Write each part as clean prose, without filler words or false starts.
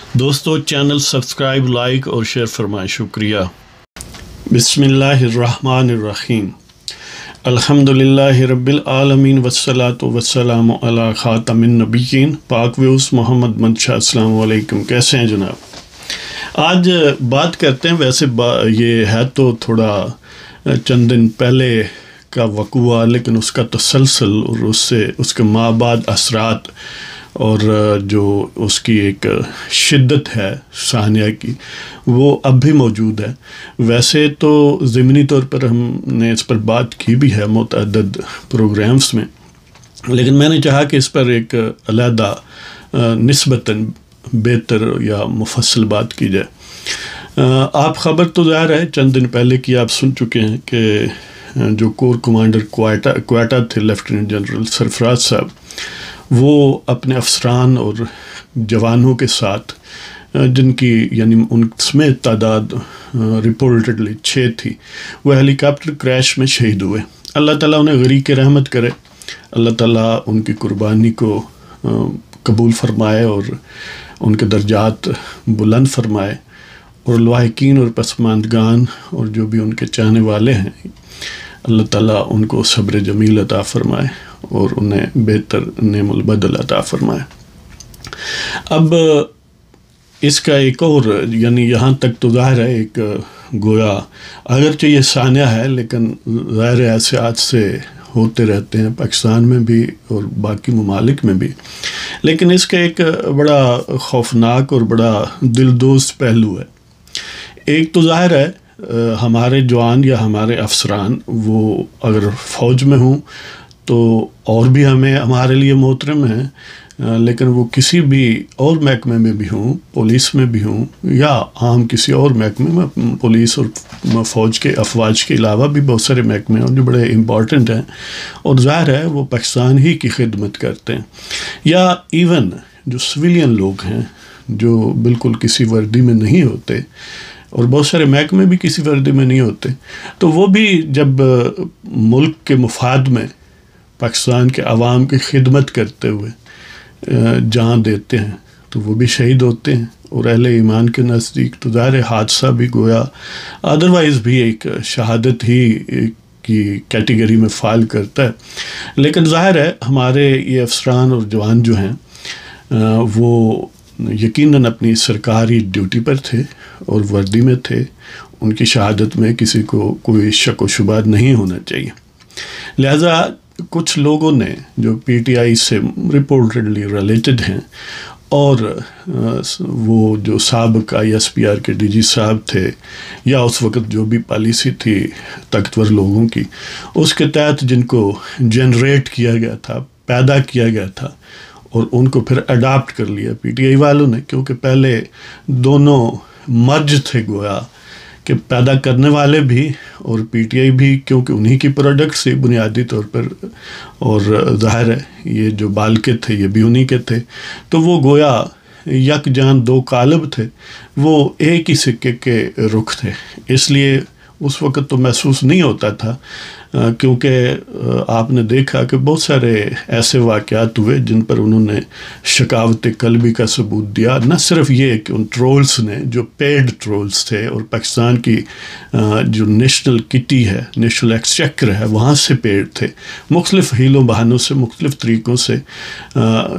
دوستو channel subscribe like اور share فرمائیں، شکریہ۔ بسم اللہ الرحمن الرحیم، الحمدللہ رب العالمین والصلاة والسلام علی خاتم النبیین۔ پاک ویوز محمد منشا، السلام علیکم، کیسے ہیں جناب؟ آج بات کرتے ہیں، ویسے یہ ہے تو تھوڑا چند دن پہلے کا وقوع، لیکن اس کا تسلسل اور اس کے ماہ بعد اثرات اور جو اس کی ایک شدت ہے ثانیہ کی، وہ اب بھی موجود ہے۔ ویسے تو ضمنی طور پر ہم نے اس پر بات کی بھی ہے متعدد پروگرامز میں، لیکن میں نے چاہا کہ اس پر ایک علیحدہ نسبتاً بہتر یا مفصل بات کی جائے۔ آپ خبر تو ظاہر ہے چند دن پہلے کی آپ سن چکے ہیں کہ جو کور کمانڈر کوئٹہ تھے لیفٹیننٹ جنرل سرفراز صاحب، وہ اپنے افسران اور جوانوں کے ساتھ، جن کی یعنی ان سمیت تعداد رپورٹڈلی 6 تھی، وہ ہیلی کاپٹر کریش میں شہید ہوئے۔ اللہ تعالیٰ انہیں غریق رحمت کرے، اللہ تعالیٰ ان کی قربانی کو قبول فرمائے اور ان کے درجات بلند فرمائے، اور لواحقین اور پسماندگان اور جو بھی ان کے چاہنے والے ہیں، اللہ تعالیٰ ان کو صبر جمیل عطا فرمائے اور انہیں بہتر نعم البدل عطا فرمائے۔ اب اس کا ایک اور یعنی یہاں تک تو ظاہر ہے ایک گویا اگرچہ یہ ثانیہ ہے، لیکن ظاہر ایسے حادثے ہوتے رہتے ہیں پاکستان میں بھی اور باقی ممالک میں بھی، لیکن اس کا ایک بڑا خوفناک اور بڑا دلدوز پہلو ہے۔ ایک تو ظاہر ہے ہمارے جوان یا ہمارے افسران وہ اگر فوج میں ہوں تو اور بھی ہمارے لیے محترم ہیں، لیکن وہ کسی بھی اور محکمے میں بھی ہوں، پولیس میں بھی ہوں یا عام کسی اور محکمے میں، پولیس اور فوج کے افواج کے علاوہ بھی بہت سارے محکمے ہیں جو بڑے امپورٹنٹ ہیں، اور ظاہر ہے وہ پاکستان ہی کی خدمت کرتے ہیں، یا ایون جو سویلین لوگ ہیں جو بالکل کسی وردی میں نہیں ہوتے، اور بہت سارے محکمے بھی کسی وردی میں نہیں ہوتے، تو وہ بھی جب ملک کے مفاد میں پاکستان کے عوام کی خدمت کرتے ہوئے جان دیتے ہیں تو وہ بھی شہید ہوتے ہیں، اور اہل ایمان کے نزدیک تو ظاہر حادثہ بھی گویا ادروائز بھی ایک شہادت ہی کی کیٹیگری میں فال کرتا ہے۔ لیکن ظاہر ہے ہمارے یہ افسران اور جوان جو ہیں وہ یقیناً اپنی سرکاری ڈیوٹی پر تھے اور وردی میں تھے، ان کی شہادت میں کسی کو کوئی شک و شبہ نہیں ہونا چاہیے۔ لہذا کچھ لوگوں نے جو پی ٹی آئی سے رپورٹڈلی ریلیٹڈ ہیں، اور وہ جو سابق آئی ایس پی آر کے ڈی جی صاحب تھے، یا اس وقت جو بھی پالیسی تھی طاقتور لوگوں کی، اس کے تحت جن کو جنریٹ کیا گیا تھا، پیدا کیا گیا تھا، اور ان کو پھر اڈاپٹ کر لیا پی ٹی آئی والوں نے، کیونکہ پہلے دونوں مرج تھے گویا کہ پیدا کرنے والے بھی اور پی ٹی آئی بھی، کیونکہ انہی کی پروڈکٹ سے بنیادی طور پر، اور ظاہر ہے یہ جو بالکے تھے یہ بھی انہی کے تھے، تو وہ گویا یک جان دو قالب تھے، وہ ایک ہی سکے کے رخ تھے۔ اس لیے اس وقت تو محسوس نہیں ہوتا تھا، کیونکہ آپ نے دیکھا کہ بہت سارے ایسے واقعات ہوئے جن پر انہوں نے شکاوت قلبی کا ثبوت دیا۔ نہ صرف یہ کہ ان ٹرولز نے جو پیڈ ٹرولز تھے، اور پاکستان کی جو نیشنل کٹی ہے، نیشنل ایکسچیکر ہے، وہاں سے پیڈ تھے، مختلف ہیلوں بہانوں سے، مختلف طریقوں سے،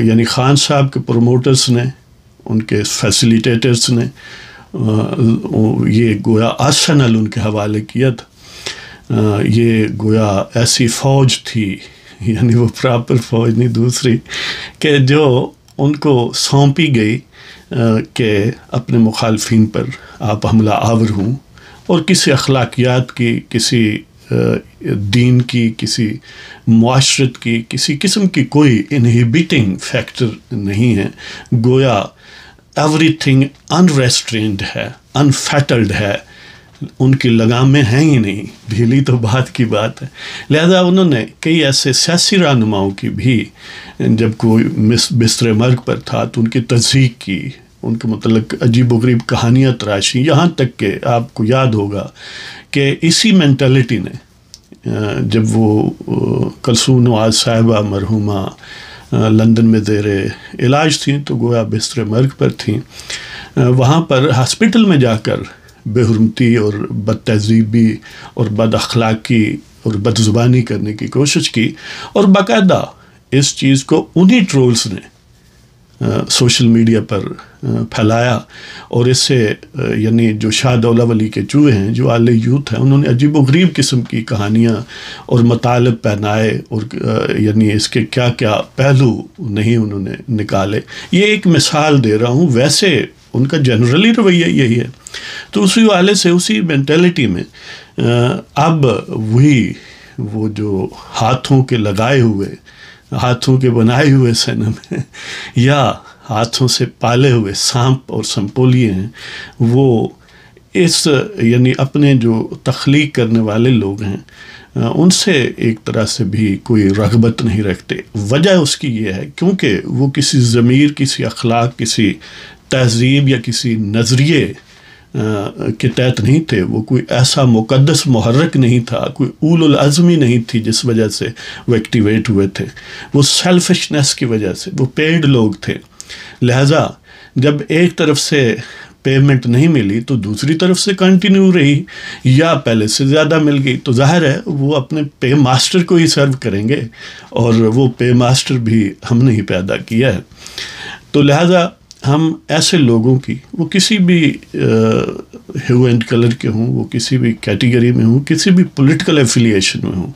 یعنی خان صاحب کے پروموٹرز نے، ان کے فیسیلیٹیٹرز نے یہ گویا آرسنل ان کے حوالے کیا تھا۔ یہ گویا ایسی فوج تھی، یعنی وہ پراپر فوج نہیں دوسری، کہ جو ان کو سونپی گئی کہ اپنے مخالفین پر آپ حملہ آور ہوں، اور کسی اخلاقیات کی، کسی دین کی، کسی معاشرت کی، کسی قسم کی کوئی انہیبیٹنگ فیکٹر نہیں ہے، گویا ایوری تھنگ انریسٹرینڈ ہے، انفیٹلڈ ہے، ان کی لگامیں ہیں ہی نہیں، ڈھیلی تو بات کی بات ہے۔ لہذا انہوں نے کئی ایسے سیاسی رہنماؤں کی بھی، جب کوئی بستر مرگ پر تھا تو ان کی تصدیق کی، ان کے متعلق عجیب و غریب کہانیاں تراشی، یہاں تک کہ آپ کو یاد ہوگا کہ اسی مینٹلٹی نے جب وہ کلثوم نواز صاحبہ مرحومہ لندن میں زیر علاج تھیں تو گویا بستر مرگ پر تھیں، وہاں پر ہاسپٹل میں جا کر بے حرمتی اور بد تہذیبی اور بد اخلاقی اور بد زبانی کرنے کی کوشش کی، اور باقاعدہ اس چیز کو انہی ٹرولز نے سوشل میڈیا پر پھیلایا، اور اس سے یعنی جو شاہ دولہ ولی کے چوہے ہیں، جو اعلی یوتھ ہیں، انہوں نے عجیب و غریب قسم کی کہانیاں اور مطالب پہنائے، اور یعنی اس کے کیا کیا پہلو نہیں انہوں نے نکالے۔ یہ ایک مثال دے رہا ہوں، ویسے ان کا جنرلی رویہ یہی ہے۔ تو اسی حوالے سے اسی مینٹلٹی میں اب وہ جو ہاتھوں کے لگائے ہوئے، ہاتھوں کے بنائے ہوئے سینم یا ہاتھوں سے پالے ہوئے سانپ اور سنپولیے ہیں، وہ اس یعنی اپنے جو تخلیق کرنے والے لوگ ہیں ان سے ایک طرح سے بھی کوئی رغبت نہیں رکھتے۔ وجہ اس کی یہ ہے کیونکہ وہ کسی ضمیر، کسی اخلاق، کسی تہذیب یا کسی نظریے کے تحت نہیں تھے، وہ کوئی ایسا مقدس محرک نہیں تھا، کوئی اول العزمی نہیں تھی جس وجہ سے وہ ایکٹیویٹ ہوئے تھے، وہ سیلفشنس کی وجہ سے، وہ پیڈ لوگ تھے۔ لہٰذا جب ایک طرف سے پیمنٹ نہیں ملی تو دوسری طرف سے کنٹینیو رہی، یا پہلے سے زیادہ مل گئی تو ظاہر ہے وہ اپنے پے ماسٹر کو ہی سرو کریں گے، اور وہ پے ماسٹر بھی ہم نے ہی پیدا کیا ہے۔ تو لہٰذا ہم ایسے لوگوں کی، وہ کسی بھی ہیو اینڈ کلر کے ہوں، وہ کسی بھی کیٹیگری میں ہوں، کسی بھی پولیٹیکل ایفیلیشن میں ہوں،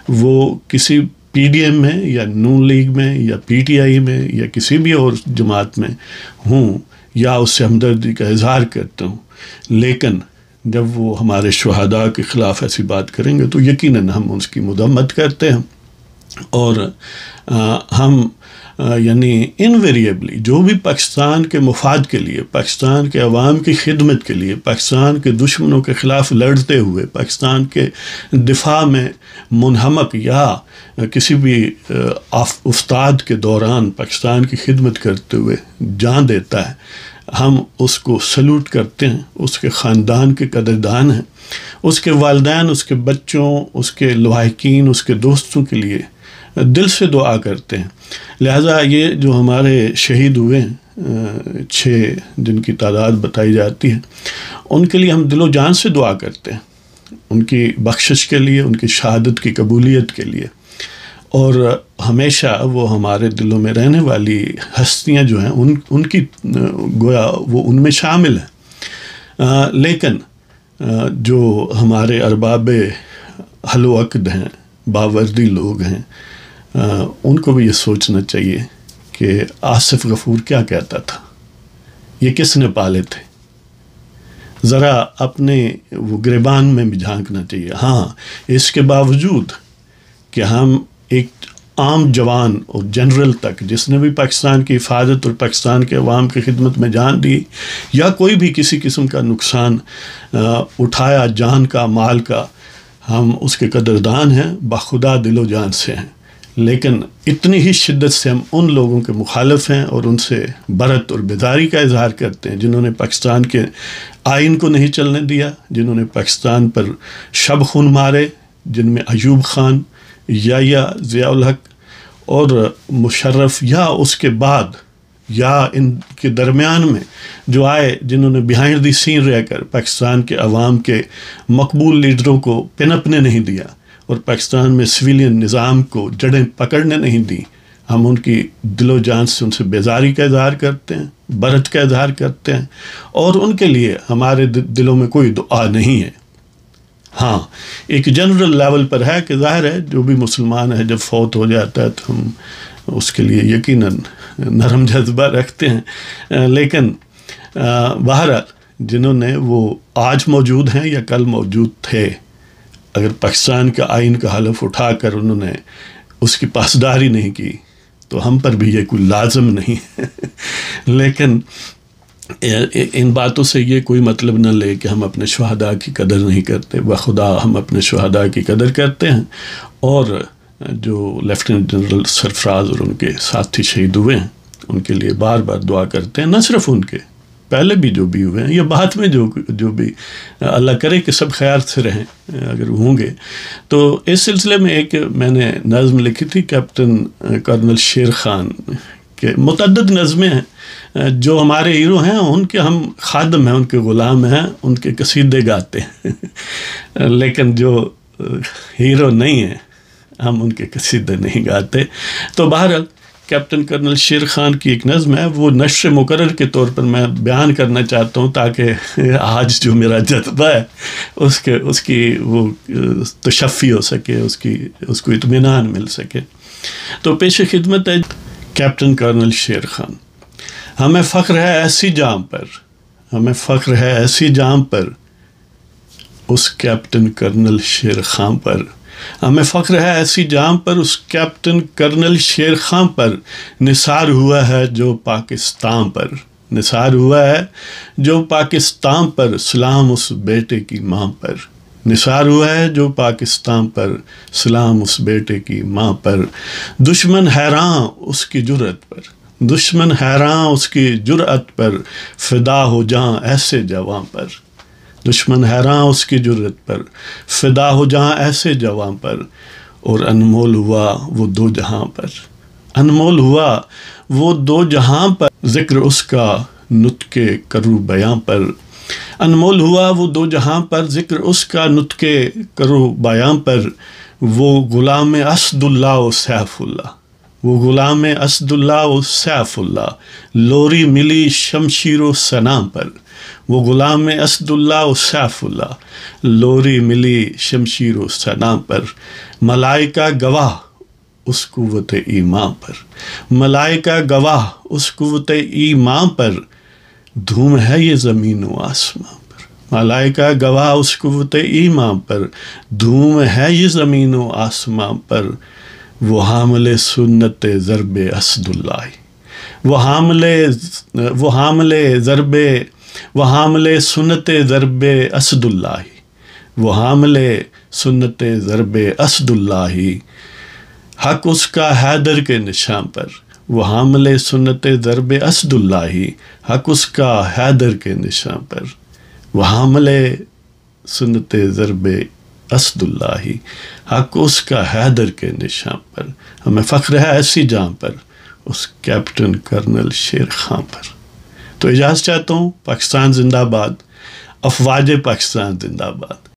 وہ کسی پی ڈی ایم میں یا نون لیگ میں یا پی ٹی آئی میں یا کسی بھی اور جماعت میں ہوں، یا اس سے ہمدردی کا اظہار کرتے ہوں، لیکن جب وہ ہمارے شہداء کے خلاف ایسی بات کریں گے تو یقیناً ہم اس کی مذمت کرتے ہیں، اور ہم یعنی انویریبلی جو بھی پاکستان کے مفاد کے لیے، پاکستان کے عوام کی خدمت کے لیے، پاکستان کے دشمنوں کے خلاف لڑتے ہوئے، پاکستان کے دفاع میں منہمک یا کسی بھی افتاد کے دوران پاکستان کی خدمت کرتے ہوئے جان دیتا ہے، ہم اس کو سلوٹ کرتے ہیں، اس کے خاندان کے قدردان ہیں، اس کے والدین، اس کے بچوں، اس کے لواحقین، اس کے دوستوں کے لیے دل سے دعا کرتے ہیں۔ لہٰذا یہ جو ہمارے شہید ہوئے ہیں 6 جن کی تعداد بتائی جاتی ہے، ان کے لیے ہم دل و جان سے دعا کرتے ہیں، ان کی بخشش کے لیے، ان کی شہادت کی قبولیت کے لیے، اور ہمیشہ وہ ہمارے دلوں میں رہنے والی ہستیاں جو ہیں ان کی گویا وہ ان میں شامل ہیں۔ لیکن جو ہمارے ارباب حل و عقد ہیں، باوردی لوگ ہیں، ان کو بھی یہ سوچنا چاہیے کہ آصف غفور کیا کہتا تھا، یہ کس نے پالے تھے۔ ذرا اپنے وہ گریبان میں بھی جھانکنا چاہیے۔ ہاں، اس کے باوجود کہ ہم ایک عام جوان اور جنرل تک جس نے بھی پاکستان کی حفاظت اور پاکستان کے عوام کی خدمت میں جان دی، یا کوئی بھی کسی قسم کا نقصان اٹھایا جان کا، مال کا، ہم اس کے قدردان ہیں، بخدا دل و جان سے ہیں، لیکن اتنی ہی شدت سے ہم ان لوگوں کے مخالف ہیں اور ان سے برت اور بیداری کا اظہار کرتے ہیں جنہوں نے پاکستان کے آئین کو نہیں چلنے دیا، جنہوں نے پاکستان پر شب خون مارے، جن میں ایوب خان، یا ضیاء الحق اور مشرف، یا اس کے بعد یا ان کے درمیان میں جو آئے، جنہوں نے بیہائنڈ دی سین رہ کر پاکستان کے عوام کے مقبول لیڈروں کو پنپنے نہیں دیا اور پاکستان میں سویلین نظام کو جڑیں پکڑنے نہیں دی۔ ہم ان کی دل و جان سے ان سے بیزاری کا اظہار کرتے ہیں، برت کا اظہار کرتے ہیں، اور ان کے لیے ہمارے دلوں میں کوئی دعا نہیں ہے۔ ہاں، ایک جنرل لیول پر ہے کہ ظاہر ہے جو بھی مسلمان ہے جب فوت ہو جاتا ہے تو ہم اس کے لیے یقیناً نرم جذبہ رکھتے ہیں، لیکن بہرحال جنہوں نے وہ آج موجود ہیں یا کل موجود تھے، اگر پاکستان کا آئین کا حلف اٹھا کر انہوں نے اس کی پاسداری نہیں کی تو ہم پر بھی یہ کوئی لازم نہیں ہے۔ لیکن ان باتوں سے یہ کوئی مطلب نہ لے کہ ہم اپنے شہداء کی قدر نہیں کرتے۔ بخدا ہم اپنے شہداء کی قدر کرتے ہیں، اور جو لیفٹیننٹ جنرل سرفراز اور ان کے ساتھی شہید ہوئے ہیں ان کے لیے بار بار دعا کرتے ہیں، نہ صرف ان کے، پہلے بھی جو بھی ہوئے ہیں یا بعد میں جو بھی، اللہ کرے کہ سب خیر سے رہیں اگر ہوں گے۔ تو اس سلسلے میں ایک میں نے نظم لکھی تھی کیپٹن کرنل شیر خان کہ متعدد نظمیں ہیں جو ہمارے ہیرو ہیں، ان کے ہم خادم ہیں، ان کے غلام ہیں، ان کے قصیدے گاتے ہیں لیکن جو ہیرو نہیں ہیں ہم ان کے قصیدے نہیں گاتے۔ تو بہرحال کیپٹن کرنل شیر خان کی ایک نظم ہے، وہ نشر مقرر کے طور پر میں بیان کرنا چاہتا ہوں تاکہ آج جو میرا جذبہ ہے اس کی وہ تشفی ہو سکے، اس کو اطمینان مل سکے۔ تو پیش خدمت ہے کیپٹن کرنل شیر خان۔ ہمیں فخر ہے ایسی جام پر، ہمیں فخر ہے ایسی جام پر، اس کیپٹن کرنل شیر خان پر، ہمیں فخر ہے ایسی جام پر، اس کیپٹن کرنل شیر خان پر، نثار ہوا ہے جو پاکستان پر، نثار ہوا ہے جو پاکستان پر، سلام اس بیٹے کی ماں پر، نثار ہوا ہے جو پاکستان پر، سلام اس بیٹے کی ماں پر، دشمن حیران اس کی جرأت پر، دشمن حیران اس کی جرأت پر، فدا ہو جاں ایسے جوان پر، دشمن حیران اس کی جرأت پر، فدا ہو جاں ایسے جوان پر، اور انمول ہوا وہ دو جہاں پر، انمول ہوا وہ دو جہاں پر، ذکر اس کا نطق کرو بیاں پر، انمول ہوا وہ دو جہاں پر، ذکر اس کا نطق کرو بیاں پر، وہ غلام اسد اللہ و سیف اللہ، وہ غلام اسد اللہ و سیف اللہ، لوری ملی شمشیر و سنام پر، وہ غلام اسد اللہ و سیف اللہ، لوری ملی شمشیر و سنام پر، ملائکہ گواہ اس قوت ایمان پر، ملائکہ گواہ اس قوت ایمان پر، دھوم ہے یہ زمین و آسمان پر، ملائکہ گواہ اس قوت ایمان پر، دھوم ہے یہ زمین و آسمان پر، وہ حامل سنت ضرب اسد اللہ، وہ حامل ضرب، وہ حامل سنت ضرب اسد اللہ، وہ حامل سنت ضرب اسد اللہ، حق اس کا حیدر کے نشان پر، وہ حامل سنت ضرب اسد اللہ، حق اس کا حیدر کے نشان پر، وہ حامل سنت ضرب اسد اللہ، حق اس کا حیدر کے نشان پر، ہمیں فخر ہے ایسی جام پر، اس کیپٹن کرنل شیر خان پر۔ تو اجازت چاہتا ہوں، پاکستان زندہ باد، افواج پاکستان زندہ باد۔